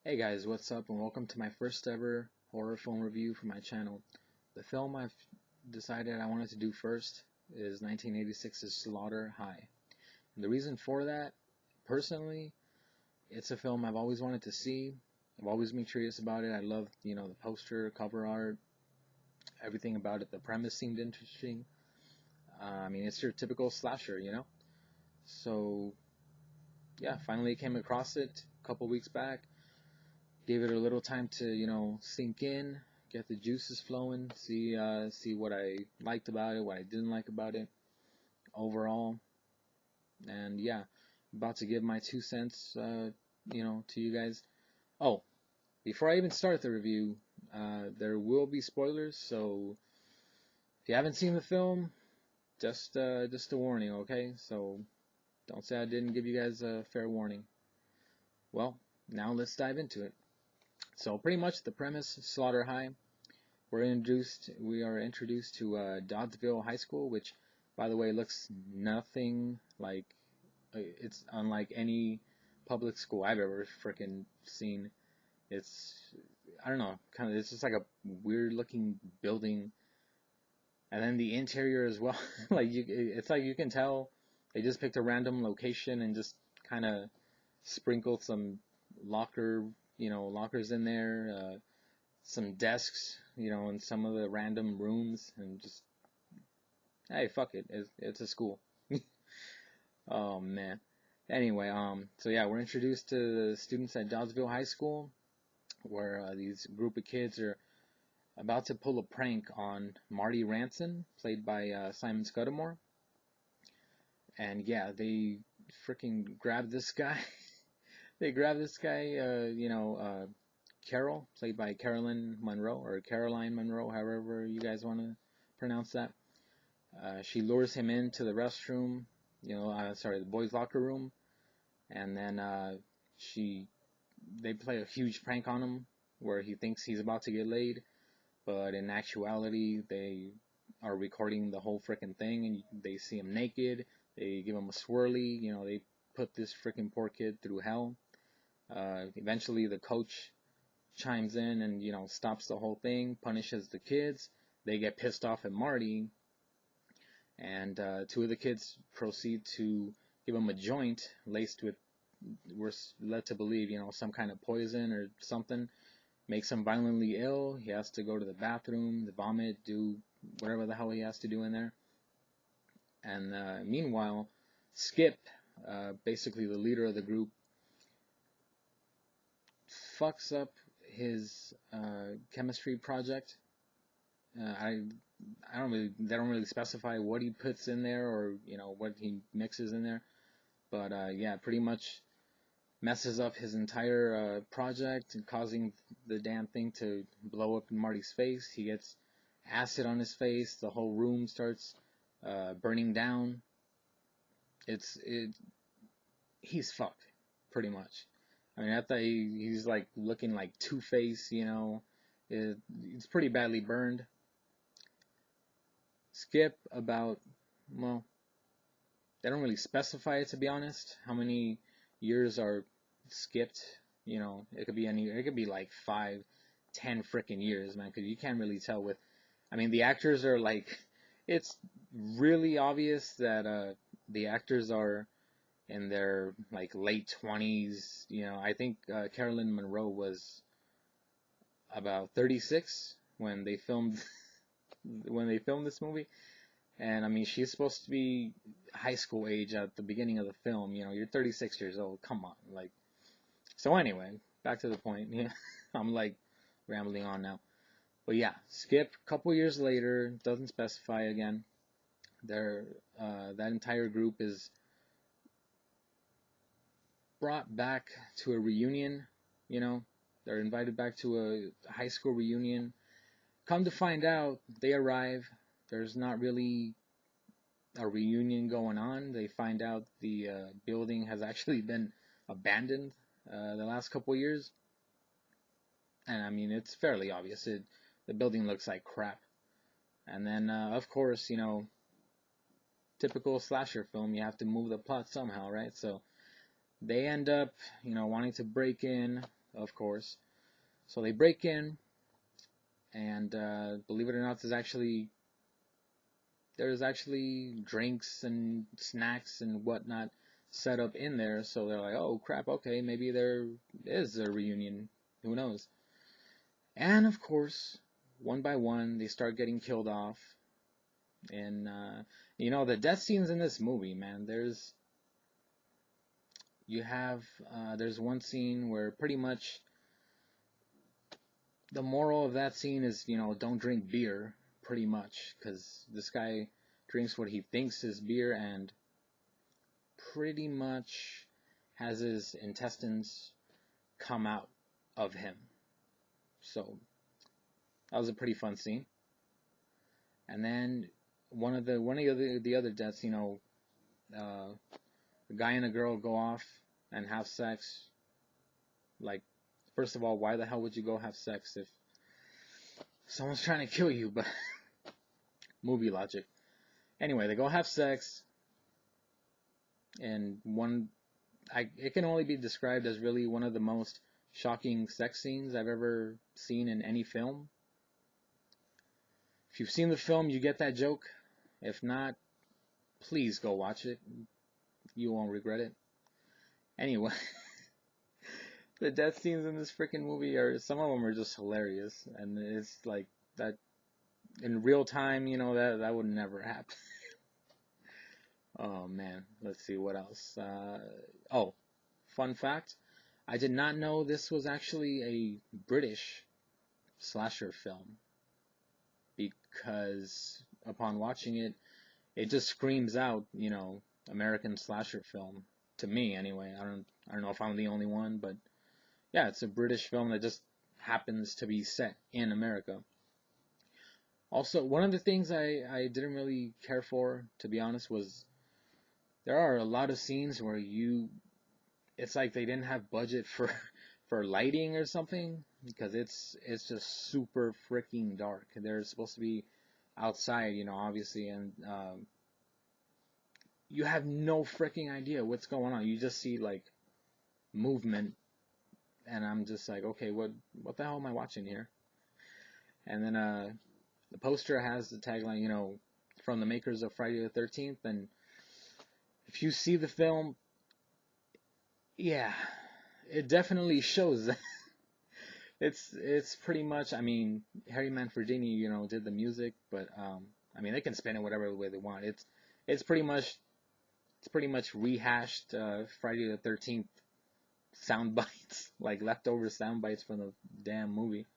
Hey guys, what's up, and welcome to my first ever horror film review for my channel. The film I've decided I wanted to do first is 1986's Slaughter High. And the reason for that, personally, it's a film I've always wanted to see. I've always been curious about it. I love, the poster, cover art, everything about it. The premise seemed interesting. It's your typical slasher. So, yeah, finally came across it a couple weeks back. Gave it a little time to, sink in, get the juices flowing, see what I liked about it, what I didn't like about it overall. And yeah, about to give my 2 cents, to you guys. Oh, before I even start the review, there will be spoilers, so if you haven't seen the film, just a warning, okay? So don't say I didn't give you guys a fair warning. Well, now let's dive into it. So pretty much the premise, Slaughter High. We are introduced to Doddsville High School, which, by the way, looks nothing like it's unlike any public school I've ever freaking seen. It's, I don't know, it's just like a weird looking building, and then the interior as well. It's like you can tell they just picked a random location and just kind of sprinkled some lockers in there. Some desks, in some of the random rooms, and just, hey, fuck it, it's a school. Oh man. Anyway, so yeah, we're introduced to the students at Doddsville High School, where these group of kids are about to pull a prank on Marty Ranson, played by Simon Scudamore. And yeah, they freaking grab this guy. They grab this guy, Carol, played by Caroline Monroe, or Caroline Monroe, however you guys want to pronounce that. She lures him into the restroom, the boys' locker room, and then they play a huge prank on him where he thinks he's about to get laid, but in actuality, they are recording the whole freaking thing, and they see him naked. They give him a swirly, they put this freaking poor kid through hell. Eventually, the coach chimes in and stops the whole thing, punishes the kids. They get pissed off at Marty, and two of the kids proceed to give him a joint laced with, we're led to believe, some kind of poison or something. Makes him violently ill. He has to go to the bathroom, the vomit, do whatever the hell he has to do in there. And meanwhile, Skip, basically the leader of the group, fucks up his chemistry project. They don't really specify what he puts in there, or what he mixes in there, but yeah, pretty much messes up his entire project and causing the damn thing to blow up in Marty's face. He gets acid on his face. The whole room starts burning down. He's fucked, pretty much. I thought he's like looking like Two-Face, it's pretty badly burned. Skip, well, they don't really specify it, to be honest, how many years are skipped. It could be like 5, 10 freaking years, man, because you can't really tell the actors are like, it's really obvious that the actors are in their like late 20s. I think Caroline Monroe was about 36 when they filmed this movie. And she's supposed to be high school age at the beginning of the film. You're 36 years old. Come on, like. So anyway, back to the point. Yeah, I'm like rambling on now. But yeah, Skip. A couple years later, doesn't specify again. That entire group is brought back to a reunion. They're invited back to a high school reunion. Come to find out, they arrive. There's not really a reunion going on. They find out the building has actually been abandoned the last couple of years. And it's fairly obvious. The building looks like crap. And then, of course, typical slasher film, you have to move the plot somehow, right? So they end up, wanting to break in of course. So they break in, and believe it or not, there's actually drinks and snacks and whatnot set up in there. So they're like, oh crap, okay, maybe there is a reunion. Who knows? And of course, one by one, they start getting killed off. And the death scenes in this movie, man. There's one scene where pretty much the moral of that scene is, don't drink beer, pretty much, because this guy drinks what he thinks is beer and pretty much has his intestines come out of him. So that was a pretty fun scene. And then one of the other deaths, a guy and a girl go off and have sex. Like, first of all, why the hell would you go have sex if someone's trying to kill you? But movie logic. Anyway, they go have sex, and it can only be described as really one of the most shocking sex scenes I've ever seen in any film. If you've seen the film, you get that joke. If not, please go watch it. You won't regret it. Anyway, the death scenes in this freaking movie some of them are just hilarious, and it's like that in real time, that would never happen. Oh man, let's see what else. Fun fact, I did not know this was actually a British slasher film, because upon watching it, it just screams out, American slasher film to me anyway. I don't know if I'm the only one, but yeah, it's a British film that just happens to be set in America. Also, one of the things I didn't really care for, to be honest, was there are a lot of scenes where it's like they didn't have budget for lighting or something, because it's just super freaking dark. They're supposed to be outside, obviously, and you have no freaking idea what's going on. You just see like movement, and I'm just like, okay, what the hell am I watching here? And then the poster has the tagline, from the makers of Friday the 13th, and if you see the film, yeah, it definitely shows that. It's pretty much, Harry Manfredini, did the music, but they can spin it whatever way they want. It's pretty much rehashed Friday the 13th sound bites, like leftover sound bites from the damn movie.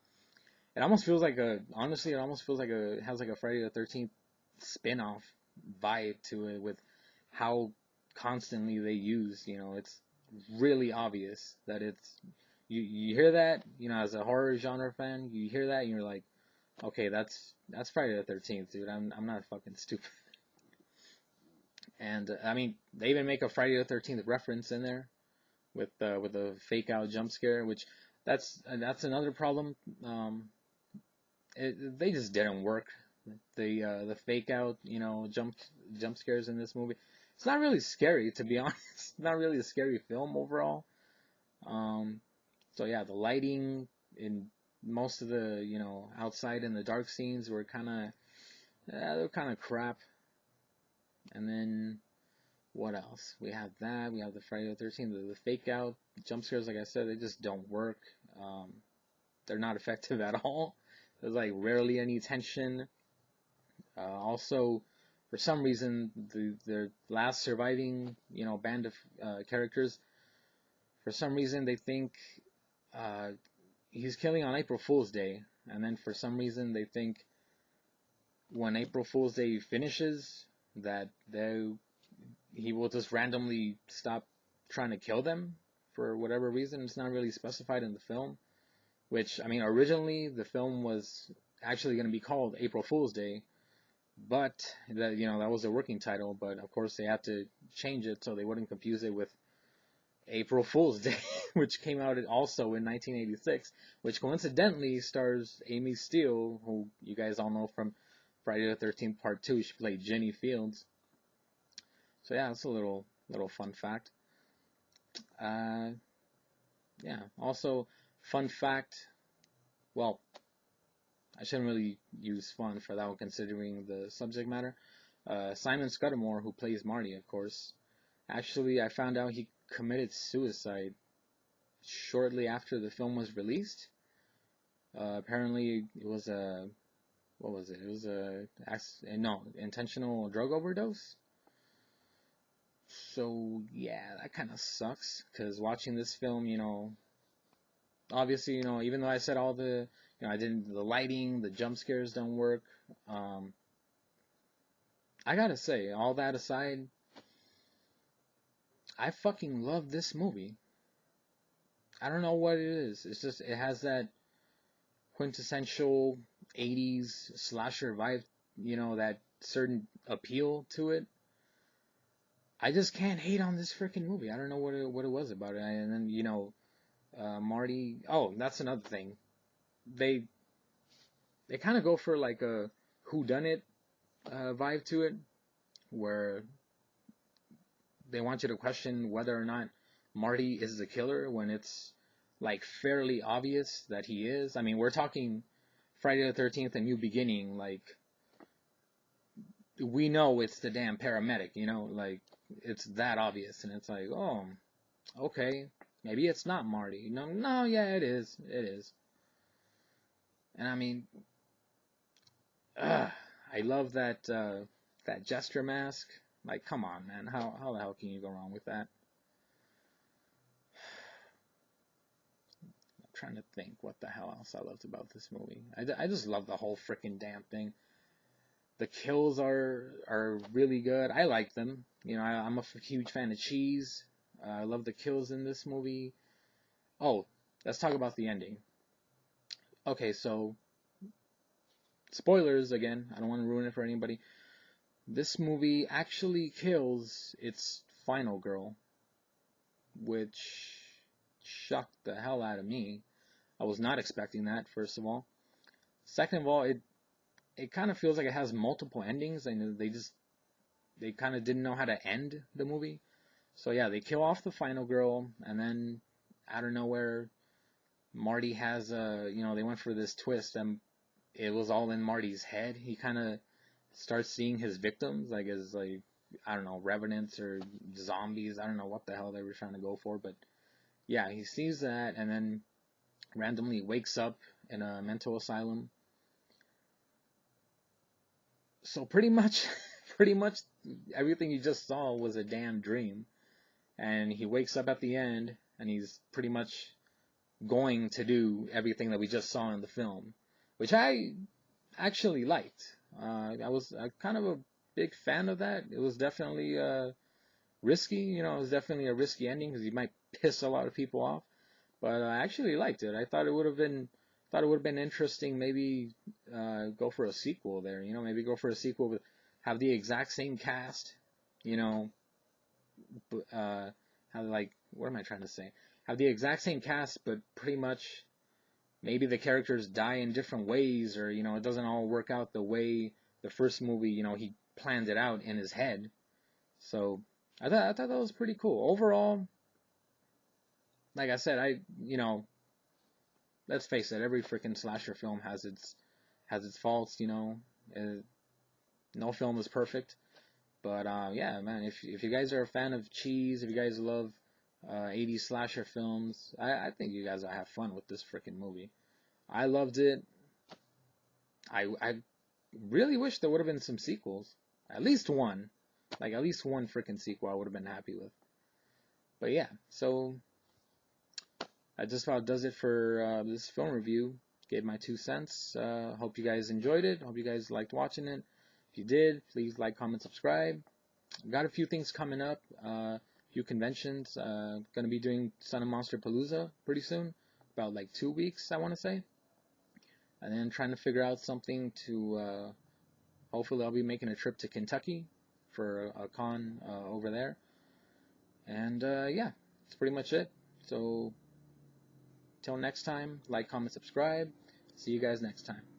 It almost feels like it has like a Friday the 13th spin-off vibe to it, with how constantly they use, it's really obvious that you hear that, as a horror genre fan, you hear that and you're like, okay, that's Friday the 13th, dude. I'm not fucking stupid. And they even make a Friday the 13th reference in there with a fake out jump scare, which that's another problem. They just didn't work. The fake out, jump scares in this movie. It's not really scary, to be honest. It's not really a scary film overall. So yeah, the lighting in most of the, outside in the dark scenes were kind of crap. And then what else? We have that. We have the Friday the 13th, the fake out jump scares. Like I said, they just don't work. They're not effective at all. There's like rarely any tension. Also, for some reason, the last surviving, band of characters, for some reason they think he's killing on April Fool's Day, and then for some reason they think when April Fool's Day finishes that he will just randomly stop trying to kill them for whatever reason. It's not really specified in the film, which, originally the film was actually going to be called April Fool's Day, but that was the working title, but of course they had to change it so they wouldn't confuse it with April Fool's Day, which came out also in 1986, which coincidentally stars Amy Steele, who you guys all know from Friday the 13th Part 2. She played Jenny Fields. So yeah, that's a little fun fact. Yeah. Also, Fun fact, well, I shouldn't really use fun for that one considering the subject matter. Simon Scudamore, who plays Marty, of course, actually, I found out he committed suicide shortly after the film was released. Apparently, it was a, what was it? It was intentional drug overdose. So, yeah, that kind of sucks, because watching this film, obviously, even though I said all the, the lighting, the jump scares don't work, I gotta say, all that aside, I fucking love this movie. I don't know what it is. It's just, it has that quintessential 80s slasher vibe, that certain appeal to it. I just can't hate on this freaking movie. I don't know what it was about it. And then, Marty, oh, that's another thing. They kind of go for like a whodunit vibe to it, where they want you to question whether or not Marty is the killer when it's like fairly obvious that he is. I mean, we're talking Friday the 13th, A New Beginning. Like, we know it's the damn paramedic, like, it's that obvious. And it's like, oh, okay, maybe it's not Marty. No, yeah, it is. It is. And I mean, I love that that jester mask. Like, come on, man. How the hell can you go wrong with that? I'm trying to think what the hell else I loved about this movie. I just love the whole freaking damn thing. The kills are really good. I like them. I'm a huge fan of Cheese. I love the kills in this movie. Oh, let's talk about the ending. Okay, so spoilers again. I don't want to ruin it for anybody. This movie actually kills its final girl, which shocked the hell out of me. I was not expecting that, first of all. Second of all, it kind of feels like it has multiple endings, and they kind of didn't know how to end the movie. So yeah, they kill off the final girl, and then out of nowhere, Marty has they went for this twist, and it was all in Marty's head. He kind of starts seeing his victims like as like, I don't know, revenants or zombies. I don't know what the hell they were trying to go for, but yeah, he sees that and then randomly wakes up in a mental asylum. So pretty much everything you just saw was a damn dream. And he wakes up at the end and he's pretty much going to do everything that we just saw in the film, which I actually liked. I was kind of a big fan of that. It was definitely risky, it was definitely a risky ending because you might piss a lot of people off. But I actually liked it. I thought it would have been interesting. Maybe go for a sequel there. Maybe go for a sequel with have the exact same cast. Have like, what am I trying to say? Have the exact same cast, but pretty much maybe the characters die in different ways, or it doesn't all work out the way the first movie he planned it out in his head. So I thought that was pretty cool overall. Like I said, let's face it, every freaking slasher film has its faults. No film is perfect, but yeah, man, if you guys are a fan of Cheese, if you guys love 80s slasher films, I think you guys will have fun with this freaking movie. I loved it. I really wish there would have been some sequels. At least one. Like, at least one freaking sequel I would have been happy with. But yeah, so that just about does it for this film review. Gave my 2 cents. Hope you guys enjoyed it. Hope you guys liked watching it. If you did, please like, comment, subscribe. Got a few things coming up. A few conventions. Gonna be doing Son of Monster Palooza pretty soon. About like 2 weeks, I want to say. And then trying to figure out something to, hopefully I'll be making a trip to Kentucky for a con over there. And yeah, that's pretty much it. So, till next time, like, comment, subscribe. See you guys next time.